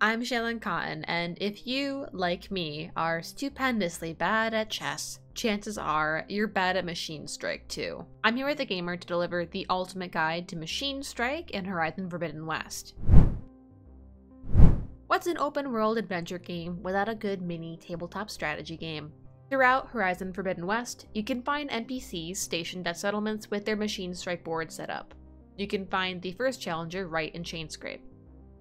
I'm Shaylin Cotton, and if you, like me, are stupendously bad at chess, chances are you're bad at Machine Strike too. I'm here with TheGamer to deliver the ultimate guide to Machine Strike in Horizon Forbidden West. What's an open world adventure game without a good mini tabletop strategy game? Throughout Horizon Forbidden West, you can find NPCs stationed at settlements with their Machine Strike board set up. You can find the first challenger right in Chainscrape.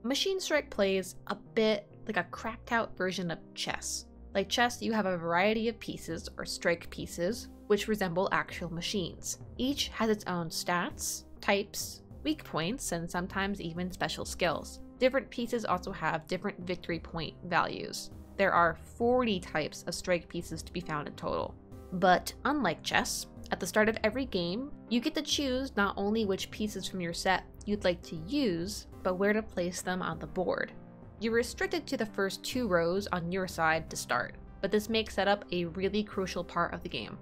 Machine Strike plays a bit like a cracked out version of chess. Like chess, you have a variety of pieces, or strike pieces, which resemble actual machines. Each has its own stats, types, weak points, and sometimes even special skills. Different pieces also have different victory point values. There are 40 types of strike pieces to be found in total. But unlike chess, at the start of every game, you get to choose not only which pieces from your set you'd like to use, but where to place them on the board. You're restricted to the first 2 rows on your side to start, but this makes setup a really crucial part of the game.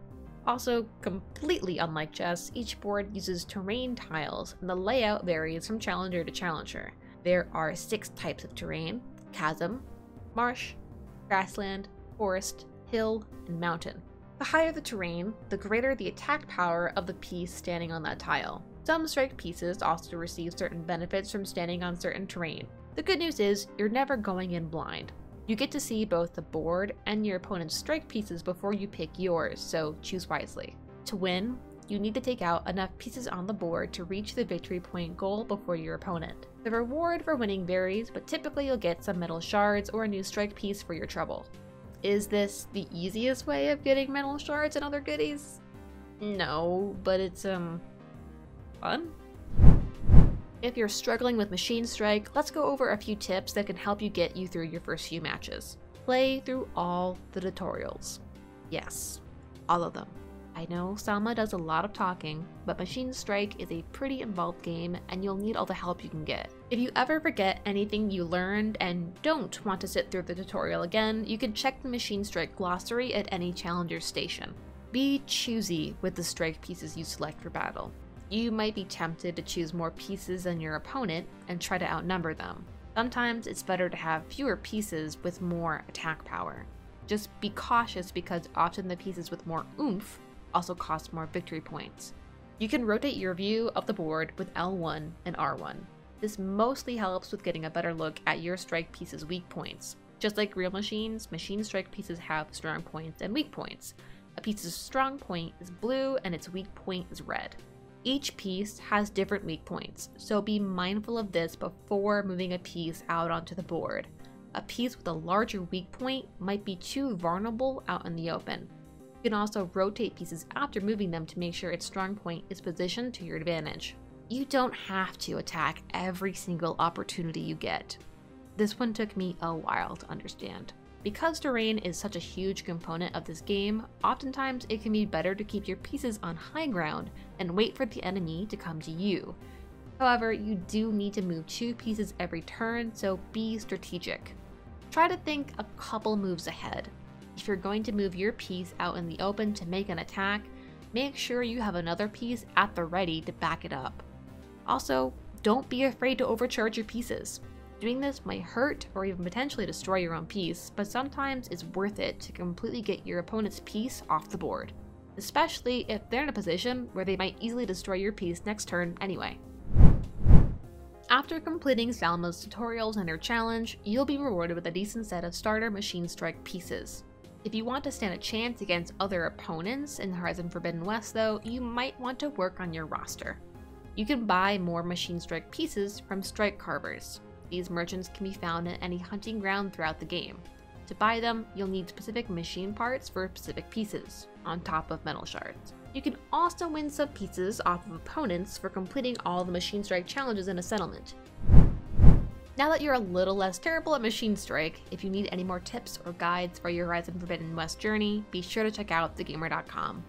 Also, completely unlike chess, each board uses terrain tiles, and the layout varies from challenger to challenger. There are 6 types of terrain: chasm, marsh, grassland, forest, hill, and mountain. The higher the terrain, the greater the attack power of the piece standing on that tile. Some strike pieces also receive certain benefits from standing on certain terrain. The good news is, you're never going in blind. You get to see both the board and your opponent's strike pieces before you pick yours, so choose wisely. To win, you need to take out enough pieces on the board to reach the victory point goal before your opponent. The reward for winning varies, but typically you'll get some metal shards or a new strike piece for your trouble. Is this the easiest way of getting metal shards and other goodies? No, but it's fun? If you're struggling with Machine Strike, let's go over a few tips that can help you get you through your first few matches. Play through all the tutorials. Yes, all of them. I know Salma does a lot of talking, but Machine Strike is a pretty involved game and you'll need all the help you can get. If you ever forget anything you learned and don't want to sit through the tutorial again, you can check the Machine Strike glossary at any challenger station. Be choosy with the strike pieces you select for battle. You might be tempted to choose more pieces than your opponent and try to outnumber them. Sometimes it's better to have fewer pieces with more attack power. Just be cautious because often the pieces with more oomph also cost more victory points. You can rotate your view of the board with L1 and R1. This mostly helps with getting a better look at your strike piece's weak points. Just like real machines, Machine Strike pieces have strong points and weak points. A piece's strong point is blue and its weak point is red. Each piece has different weak points, so be mindful of this before moving a piece out onto the board. A piece with a larger weak point might be too vulnerable out in the open. You can also rotate pieces after moving them to make sure its strong point is positioned to your advantage. You don't have to attack every single opportunity you get. This one took me a while to understand. Because terrain is such a huge component of this game, oftentimes it can be better to keep your pieces on high ground and wait for the enemy to come to you. However, you do need to move 2 pieces every turn, so be strategic. Try to think a couple moves ahead. If you're going to move your piece out in the open to make an attack, make sure you have another piece at the ready to back it up. Also, don't be afraid to overcharge your pieces. Doing this might hurt or even potentially destroy your own piece, but sometimes it's worth it to completely get your opponent's piece off the board, especially if they're in a position where they might easily destroy your piece next turn anyway. After completing Salma's tutorials and her challenge, you'll be rewarded with a decent set of starter Machine Strike pieces. If you want to stand a chance against other opponents in Horizon Forbidden West though, you might want to work on your roster. You can buy more Machine Strike pieces from strike carvers. These merchants can be found at any hunting ground throughout the game. To buy them, you'll need specific machine parts for specific pieces, on top of metal shards. You can also win some pieces off of opponents for completing all the Machine Strike challenges in a settlement. Now that you're a little less terrible at Machine Strike, if you need any more tips or guides for your Horizon Forbidden West journey, be sure to check out TheGamer.com.